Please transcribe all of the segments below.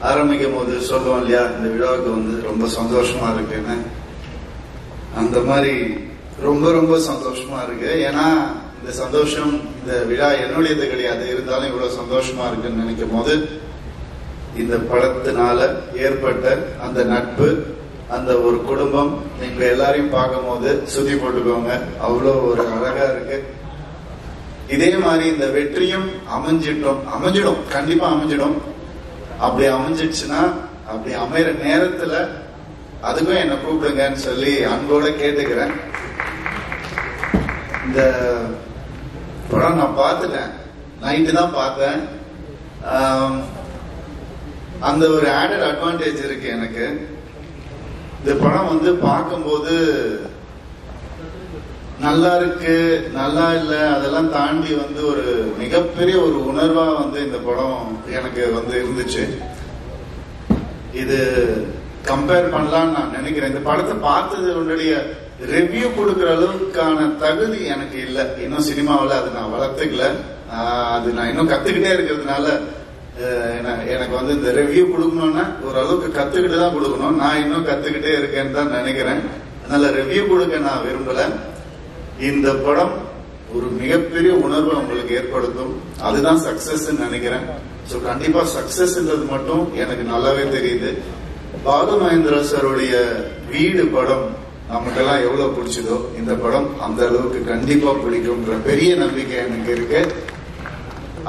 ஆரம்பிக்கும் போது சொல்லுவோம் இல்லையா, இந்த விழாவுக்கு வந்து ரொம்ப சந்தோஷமா இருக்குன்னு. அந்த மாதிரி ரொம்ப ரொம்ப சந்தோஷமா இருக்கு. ஏன்னா இந்த சந்தோஷம், இந்த விழா என்னுடையது கிடையாது, இருந்தாலும் இவ்வளவு சந்தோஷமா இருக்குன்னு நினைக்கும் போது இந்த படத்தினால ஏற்பட்ட அந்த நட்பு, அந்த ஒரு குடும்பம், நீங்க எல்லாரையும் பார்க்கும் போது சுத்தி போட்டுக்கோங்க, அவ்வளவு ஒரு அழகா இருக்கு. இதே மாதிரி இந்த வெற்றியும் அமைஞ்சிடும், கண்டிப்பா அமைஞ்சிடும். அப்படி அமைஞ்சிடுச்சுன்னா, அப்படி அமைகிற நேரத்துல அதுக்கும் என்ன கூப்பிடுங்கன்னு சொல்லி அன்போட கேட்டுக்கிறேன். இந்த படம் நான் பார்த்துட்டேன், நைட்டு தான் பார்த்தேன். அந்த ஒரு ஆடட் அட்வான்டேஜ் இருக்கு எனக்கு. இந்த படம் வந்து பார்க்கும்போது நல்லா இருக்கு, நல்லா இல்ல, அதெல்லாம் தாண்டி வந்து ஒரு மிகப்பெரிய ஒரு உணர்வா வந்து இந்த படம் எனக்கு வந்து இருந்துச்சு. இது கம்பேர் பண்ணலாம்னு நான் நினைக்கிறேன். இந்த படத்தை பார்த்தது உன்னுடைய ரிவ்யூ கொடுக்கற அளவுக்கான தகுதி எனக்கு இல்லை. இன்னும் சினிமாவில் அது நான் வளர்த்துக்கல. அது நான் இன்னும் கத்துக்கிட்டே இருக்கிறதுனால எனக்கு வந்து இந்த ரிவ்யூ கொடுக்கணும்னா ஓரளவுக்கு கத்துக்கிட்டு தான் கொடுக்கணும். நான் இன்னும் கத்துக்கிட்டே இருக்கேன்னு தான் நினைக்கிறேன். அதனால ரிவ்யூ கொடுக்க நான் விரும்பல. இந்த படம் ஒரு மிகப்பெரிய உணர்வை உங்களுக்கு ஏற்படுத்தும். அதுதான் சக்சஸ் நினைக்கிறேன். சோ கண்டிப்பா சக்சஸ்ன்றது மட்டும் எனக்கு நல்லாவே தெரியுது. பாலு மகேந்திரா சாருடைய வீடு படம் நமக்கெல்லாம் எவ்வளவு பிடிச்சதோ, இந்த படம் அந்த அளவுக்கு கண்டிப்பா பிடிக்கும்ன்ற பெரிய நம்பிக்கை எனக்கு இருக்கு.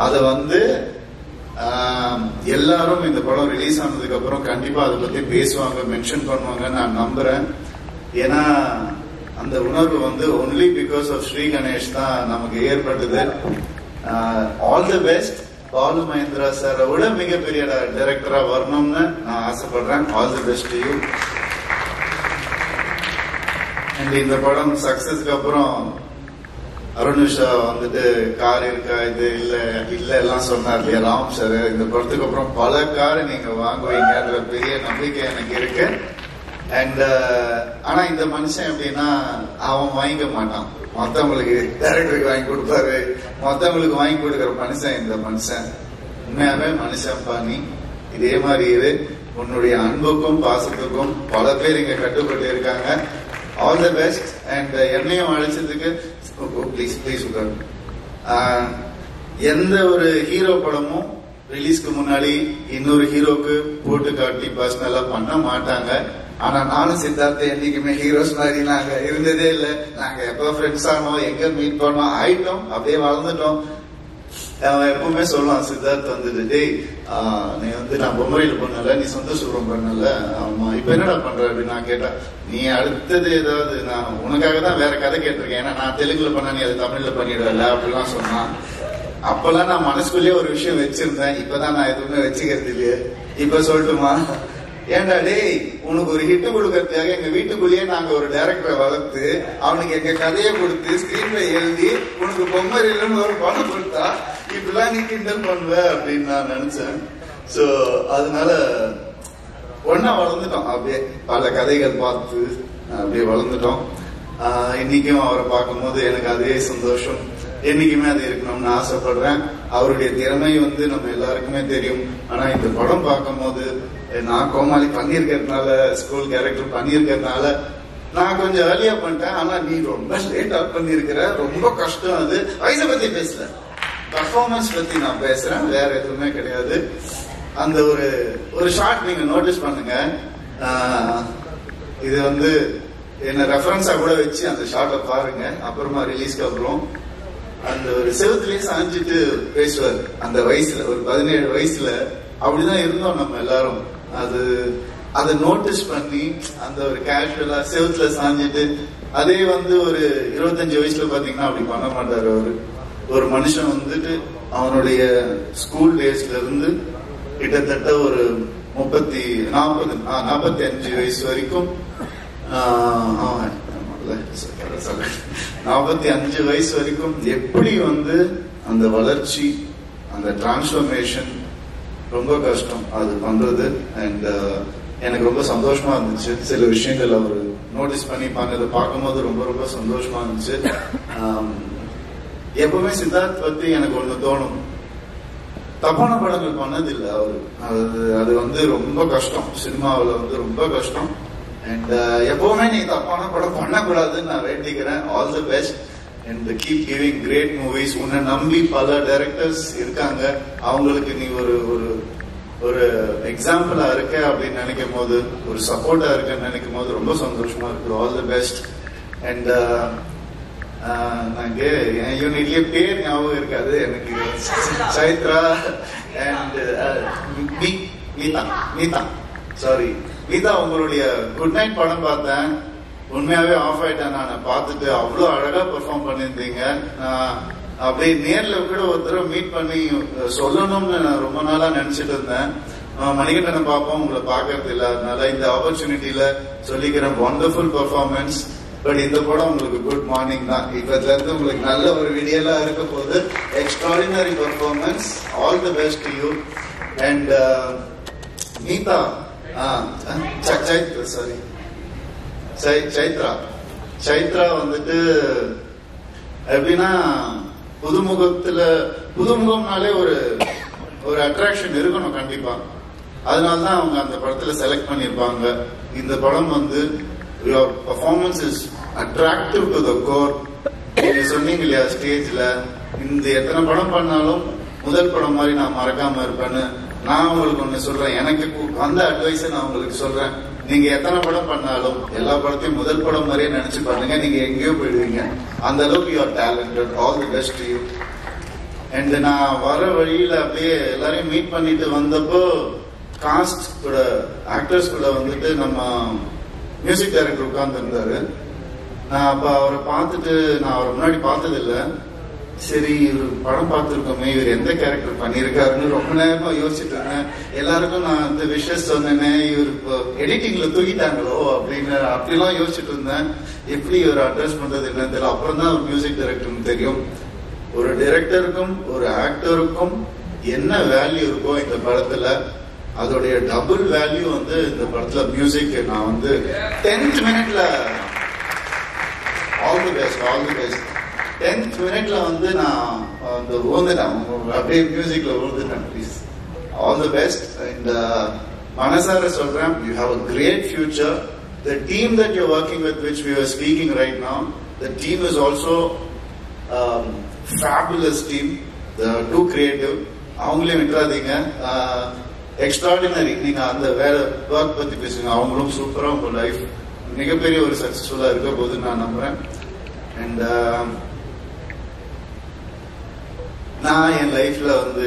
அத வந்து எல்லாரும் இந்த படம் ரிலீஸ் ஆனதுக்கு அப்புறம் கண்டிப்பா அதை பத்தி பேசுவாங்க, மென்ஷன் பண்ணுவாங்கன்னு நான் நம்புறேன். ஏன்னா அந்த உணர்வு வந்து only because of Shri Ganesh தான் நமக்கு ஏற்பட்டது. All the best. Balu Mahendra சாரை விட மிகப்பெரிய டைரக்டரா வரணும்னு நான் ஆசைப்படுறேன். All the best you. இந்த படம் சக்சஸ்க்கு அப்புறம் அருணுஷா வந்துட்டு கார் இருக்கா, இது இல்ல எல்லாம் சொன்னார் இல்லையா ராம் சார். இந்த படத்துக்கு அப்புறம் பல காரை நீங்க வாங்குவீங்கன்ற பெரிய நம்பிக்கை எனக்கு இருக்கு. அண்ட் ஆனா இந்த மனுஷன் எப்படின்னா, அவன் வாங்கிக்க மாட்டான், மத்தவங்களுக்கு டைரக்டருக்கு வாங்கி கொடுப்பாரு, மத்தவங்களுக்கு வாங்கி கொடுக்கிற மனுஷன் இந்த மனுஷன். உண்மையாவே மனுஷன் பாணி. இதே மாதிரி இது உன்னுடைய அன்புக்கும் பாசத்துக்கும் பல பேர் இங்க கட்டுப்பட்டு இருக்காங்க. All the best. அண்ட் என்னையும் அழைச்சதுக்கு ப்ளீஸ் உட்காரு. எந்த ஒரு ஹீரோ படமும் ரிலீஸ்க்கு முன்னாடி இன்னொரு ஹீரோக்கு போட்டு காட்டி பர்சனலா பண்ண மாட்டாங்க. ஆனா நானும் சித்தார்த்த என்னைக்குமே ஹீரோஸ் மாதிரி நாங்க இருந்ததே இல்லை. நாங்க எப்ப ஃப்ரெண்ட்ஸ் ஆனோம், எங்க மீட் பண்ணோம், ஆயிட்டோம், அப்படியே வளர்ந்துட்டோம். அவன் எப்பவுமே சொல்லுவான், சித்தார்த் வந்துட்டு, டேய் நீ வந்து நான் பொம்மரையில பண்ணல, நீ சந்தோஷபுரம் பண்ணல, ஆமா இப்ப என்னடா பண்ற அப்படின்னு நான் கேட்டேன். நீ அடுத்தது ஏதாவது, நான் உனக்காக தான் வேற கதை கேட்டிருக்கேன், ஏன்னா நான் தெலுங்குல பண்ண நீ அது தமிழ்ல பண்ணிடுவல அப்படிலாம் சொன்னான். அப்பெல்லாம் நான் மனசுக்குள்ளேயே ஒரு விஷயம் வச்சிருந்தேன். இப்பதான் நான் எதுவுமே வச்சுக்கிறது இல்லையே. இப்ப சொல்லட்டுமா, ஏண்டா டேய் உனக்கு ஒரு ஹிட் கொடுக்கறதுக்காக எங்க வீட்டுக்குள்ளேயே நாங்க ஒரு டைரக்டரை வளர்த்து அவனுக்கு எங்க கதையை கொடுத்து ஸ்கிரீன்ல எழுதி உனக்கு பொம்மரில்னு ஒரு பணம் கொடுத்தா இப்படிலாம் நீ கிண்டல் பண்ணுவ அப்படின்னு நான் நினைச்சேன். சோ அதனால ஒன்னா வளர்ந்துட்டோம், அப்படியே பல கதைகள் பார்த்து அப்படியே வளர்ந்துட்டோம். இன்னைக்கும் அவரை பார்க்கும் போது எனக்கு அதே சந்தோஷம். என்னைக்குமே அது இருக்கணும்னு ஆசைப்படுறேன். அவருடைய திறமை வந்து நம்ம எல்லாருக்குமே தெரியும். ஆனா இந்த படம் பார்க்கும் போது நான் கோமாளி பண்ணிருக்கிறதுனால, ஸ்கூல் கேரக்டர் பண்ணிருக்கிறதுனால நான் கொஞ்சம் ஏர்லியா பண்ணிட்டேன். ஆனா நீ ரொம்ப லேட்டா பண்ணிருக்கிற, ரொம்ப கஷ்டம். அது வயசை பத்தி பேசல, பர்ஃபார்மன்ஸ் பத்தி நான் பேசுறேன், வேற எதுவுமே கிடையாது. அந்த ஒரு ஷார்ட் நீங்க நோட்டீஸ் பண்ணுங்க. இது வந்து என்ன ரெஃபரன்ஸா கூட வச்சு அந்த ஷார்ட்டை பாருங்க. அப்புறமா ரிலீஸ்க்கு அப்புறம் அந்த ஒரு செவத்துலயே சாஞ்சிட்டு பேசுவார். அந்த வயசுல ஒரு 17 வயசுல அப்படிதான் இருந்தோம் நம்ம எல்லாரும். அதை நோட்டீஸ் பண்ணி அந்த ஒரு கேஷுவலா செவத்துல சாஞ்சிட்டு, அதே வந்து ஒரு 25 வயசுல பாத்தீங்கன்னா அப்படி பண்ண மாட்டாரு அவரு. ஒரு மனுஷன் வந்துட்டு அவனுடைய ஸ்கூல் டேஸ்ல இருந்து கிட்டத்தட்ட ஒரு 45 வயசு வரைக்கும் 45 வயசு வரைக்கும் எப்படி வந்து அந்த வளர்ச்சி, அந்த டிரான்ஸ்பர்மேஷன் ரொம்ப கஷ்டம் அது பண்றது. அண்ட் எனக்கு ரொம்ப சந்தோஷமா இருந்துச்சு. சில விஷயங்கள் அவர் நோட்டீஸ் பண்ணி பண்ணதை பார்க்கும்போது ரொம்ப ரொம்ப சந்தோஷமா இருந்துச்சு. எப்பவுமே சித்தார்த் பத்தி எனக்கு ஒண்ணு தோணும், தப்பான படங்கள் பண்ணதில்லை அவரு. அது வந்து ரொம்ப கஷ்டம், சினிமாவில் வந்து ரொம்ப கஷ்டம். அண்ட் எப்பவுமே நீ தப்பான படம் பண்ணக்கூடாதுன்னு நான் வேண்டிக்கிறேன். All the best and keep giving great movies. உன்னை நம்பி பல டைரக்டர்ஸ் இருக்காங்க, அவங்களுக்கு நீ ஒரு ஒரு எக்ஸாம்பிளா இருக்க அப்படின்னு நினைக்கும் போது, ஒரு சப்போர்ட்டா இருக்கன்னு நினைக்கும் போது ரொம்ப சந்தோஷமா இருக்கு. All the best. அண்ட் நாங்க என் யூனிட்லயே பேர் ஞாபகம் இருக்காது எனக்கு. சைத்ரா அண்ட் நீதா சாரி நீதா, உங்களுடைய குட் நைட் படம் பார்த்தேன். உண்மையாவே ஆஃப் ஆயிட்டேன் நான் பார்த்துட்டு. அவ்வளோ அழகா பெர்ஃபார்ம் பண்ணியிருந்தீங்க. அப்படியே நேர்ல கூட ஒரு தடவை மீட் பண்ணி சொல்லணும்னு நான் ரொம்ப நாளா நினைச்சிட்டு இருந்தேன். மணிகண்டனை பார்ப்போம், உங்களை பார்க்கறது இல்லை. அதனால இந்த ஆப்பர்ச்சுனிட்டியில சொல்லிக்கிறேன், வண்டர்ஃபுல் பெர்ஃபார்மன்ஸ். பட் இந்த படம் உங்களுக்கு குட் மார்னிங் தான். இப்பத்துல இருந்து உங்களுக்கு நல்ல ஒரு வீடியோலா இருக்க போது. Extraordinary performance. All the best to you. And நீதா சைத்ரா வந்துட்டு எப்படின்னா, புதுமுகம்னாலே ஒரு அட்ராக்ஷன் இருக்கணும் கண்டிப்பா. அதனாலதான் அவங்க அந்த படத்துல செலக்ட் பண்ணிருப்பாங்க. இந்த படம் வந்து your performance is attractive to the core. நீங்க சொன்னீங்க இல்லையா ஸ்டேஜ்ல, இந்த எத்தனை படம் பண்ணாலும் முதல் படம் மாதிரி நான் மறக்காம இருப்பேன்னு. நான் உங்களுக்கு ஒண்ணு சொல்றேன், எனக்கு அந்த அட்வைஸை நான் உங்களுக்கு சொல்றேன். நீங்க எத்தனை படம் பண்ணாலும் எல்லா படத்தையும் முதல் படம் மாதிரியே நினைச்சு பண்ணுங்க, நீங்க எங்கேயோ போயிடுவீங்க. அந்த அளவுக்கு you are talented. All the best to you. And நான் வர வழியில அப்படியே எல்லாரையும் மீட் பண்ணிட்டு வந்தப்போ, காஸ்ட் கூட ஆக்டர்ஸ் கூட வந்துட்டு நம்ம மியூசிக் டைரக்டர் உட்கார்ந்து இருந்தாரு. நான் அப்ப அவரை பார்த்துட்டு, நான் அவரை முன்னாடி பார்த்தது இல்லை. சரி, இவர் படம் பார்த்துருக்கோமே, இவர் எந்த கேரக்டர் பண்ணிருக்காருன்னு ரொம்ப நேரமா யோசிச்சுட்டு இருந்தேன். எல்லாருக்கும் நான் இந்த விஷஸ் சொன்னேனே, இவர் இப்போ எடிட்டிங்ல தூக்கிட்டாங்களோ அப்படின்னு அப்படிலாம் யோசிச்சுட்டு இருந்தேன். எப்படி இவர் அட்ரஸ் பண்றது என்னன்னு தெரியல. அப்புறம் தான் ஒரு மியூசிக் டைரக்டர்னு தெரியும். ஒரு டைரக்டருக்கும் ஒரு ஆக்டருக்கும் என்ன வேல்யூ இருக்கோ இந்த படத்துல, அதோடைய டபுள் வேல்யூ வந்து இந்த படத்துல மியூசிக். நான் வந்து 10th மினிட்ல ஆல் தி பெஸ்ட் 10th மினிட்ல வந்து நான் அந்த ஊந்துட்டேன், அப்படியே மியூசிக்ல ஊந்துட்டேன். Please all the best. And மனசார சொல்றேன், you have a great future. The team that you're working with, which we are speaking right now, the team is also fabulous team. Too creative. அவங்களே விட்டுறாதீங்க. எக்ஸ்ட்ராடினரி. நீங்க அந்த வேற work பத்தி பேசுங்க, அவங்களும் சூப்பரா உங்க லைஃப் மிகப்பெரிய ஒரு சக்சஸ்ஃபுல்லா இருக்க போது நான் நம்புறேன். அண்ட் நான் என் லைஃப்ல வந்து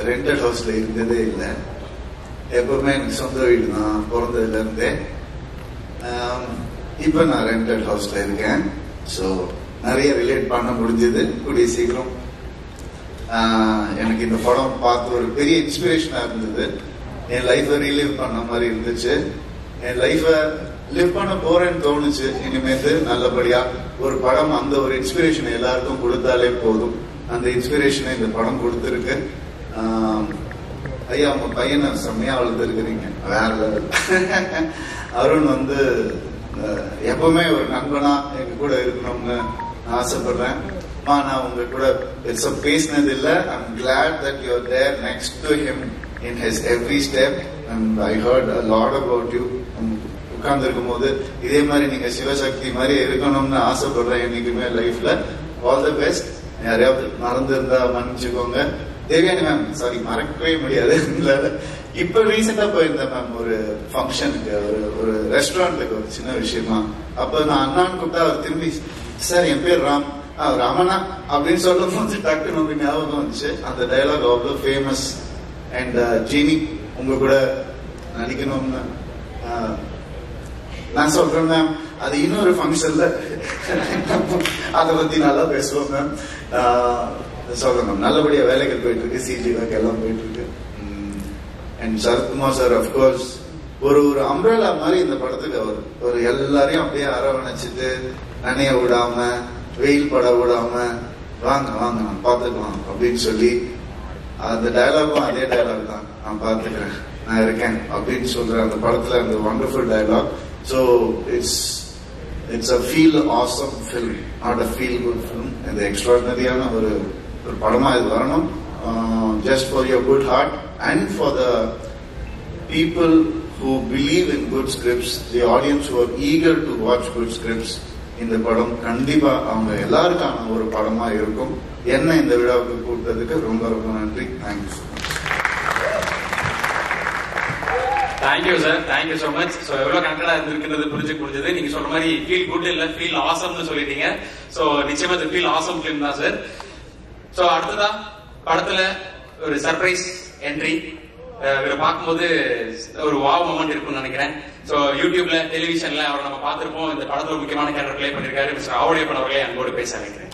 ரெண்டட் ஹவுஸ்ல இருந்ததே இல்லை. எப்பவுமே எனக்கு சொந்த வீடு தான் பிறந்ததுல இருந்தே. இப்ப நான் ரெண்டட் ஹவுஸ்ல இருக்கேன். ஸோ நிறைய ரிலேட் பண்ண முடிஞ்சது. கூடிய சீக்கிரம் எனக்கு இந்த படம் பார்த்து ஒரு பெரிய இன்ஸ்பிரேஷனா இருந்தது. என் லைஃபை ரீலிவ் பண்ண மாதிரி இருந்துச்சு. என் லைஃபை லிவ் பண்ண போறேன்னு தோணுச்சு. இனிமேட்டு நல்லபடியா ஒரு படம் அந்த ஒரு இன்ஸ்பிரேஷன் எல்லாருக்கும் கொடுத்தாலே போதும். அந்த இன்ஸ்பிரேஷனை இந்த படம் கொடுத்துருக்கு. ஐயா, உங்க பையனை செம்மையா வளர்த்துருக்கிறீங்க, வேற லெவல். அருண் வந்து எப்பவுமே ஒரு நண்பனா எங்க கூட இருக்கணும்னு ஆசைப்படுறேன். நான் உங்க கூட பெருசா பேசினது இல்ல. I'm glad that you're there next to him in his every step, and I heard a lot about you. உட்கார்ந்து இருக்கும் போது இதே மாதிரி நீங்க சிவசக்தி மாதிரி இருக்கணும்னு ஆசைப்படுறேன் என்னைக்குமே லைஃப்ல. All the best. யாரையாவது மறந்துருந்தா மன்னிச்சுக்கோங்க. தேவியானி மேம், சாரி, மறக்கவே முடியாது. இப்ப ரீசெண்டா போயிருந்தேன் மேம் ஒரு ஃபங்க்ஷனுக்கு, ஒரு ரெஸ்டாரண்ட்டுக்கு, ஒரு சின்ன விஷயமா. அப்ப நான் அண்ணான்னு கூப்பிட்டா அவர் திரும்பி, சார் என் பேர் ராம், ராமண்ணா அப்படின்னு சொல்லும் போது டக்குன்னு ஒரு ஞாபகம் வந்துச்சு. அந்த டயலாக் அவ்வளவு ஃபேமஸ். அண்ட் ஜீனி, உங்க கூட நடிக்கணும்னு நான் சொல்றேன் மேம். அது இன்னொரு ஃபங்க்ஷன்ல அதை பத்தி நல்லா பேசுவோம் மேம். சொல்றேன் மேம், நல்லபடியா வேலைகள் போயிட்டு இருக்கு, சிஜி ஒர்க் எல்லாம் போயிட்டு இருக்கு. அண்ட் சரத்குமார் சார் அப்கோர்ஸ் ஒரு அம்ப்ரெல்லா மாதிரி இந்த படத்துக்கு அவர் ஒரு எல்லாரையும் அப்படியே அரவணைச்சிட்டு, நனைய விடாம, வெயில் பட விடாம, வாங்க வாங்க நான் பாத்துக்கலாம் அப்படின்னு சொல்லி, அந்த டயலாகும் அதே டயலாக் தான், நான் பாத்துக்கிறேன், நான் இருக்கேன் அப்படின்னு சொல்ற அந்த படத்துல அந்த wonderful dialogue. So it's a feel awesome film, not a feel good film. இந்த எக்ஸ்ட்ராடினரியான ஒரு படமா இது வரணும். just for your good heart and for the people who believe in good scripts, the audience who are eager to watch good scripts. இந்த படம் கண்டிப்பா அவங்க எல்லாருக்கான ஒரு படமா இருக்கும். என்ன இந்த விழாவுக்கு கூப்பிட்டதுக்கு ரொம்ப ரொம்ப நன்றி. Thank you. Thank you sir, thank you so much. So எவ்வளவு கனெக்டடா இருந்திருக்கிறது புரிஞ்சுக்க முடிஞ்சது. நீங்க சொல்ற மாதிரி ஃபீல் குட் இல்ல ஃபீல் ஆசம்னு சொல்லிட்டீங்க. சோ நிச்சயமா இது ஃபீல் ஆசம் ஃபிலிம் தான் சார். சோ அடுத்ததா படத்துல ஒரு சர்ப்ரைஸ் என்ட்ரி இவரை பார்க்கும்போது ஒரு வாவ் மொமெண்ட் இருக்கும்னு நினைக்கிறேன். சோ யூடியூப்ல டெலிவிஷன்ல அவரை நம்ம பார்த்திருப்போம். இந்த படத்துல முக்கியமான கேரக்டர் பிளே பண்ணிருக்காரு மிஸ்டர் ஆவுடையப்பன் அவர்களே அன்போடு பேச நினைக்கிறேன்.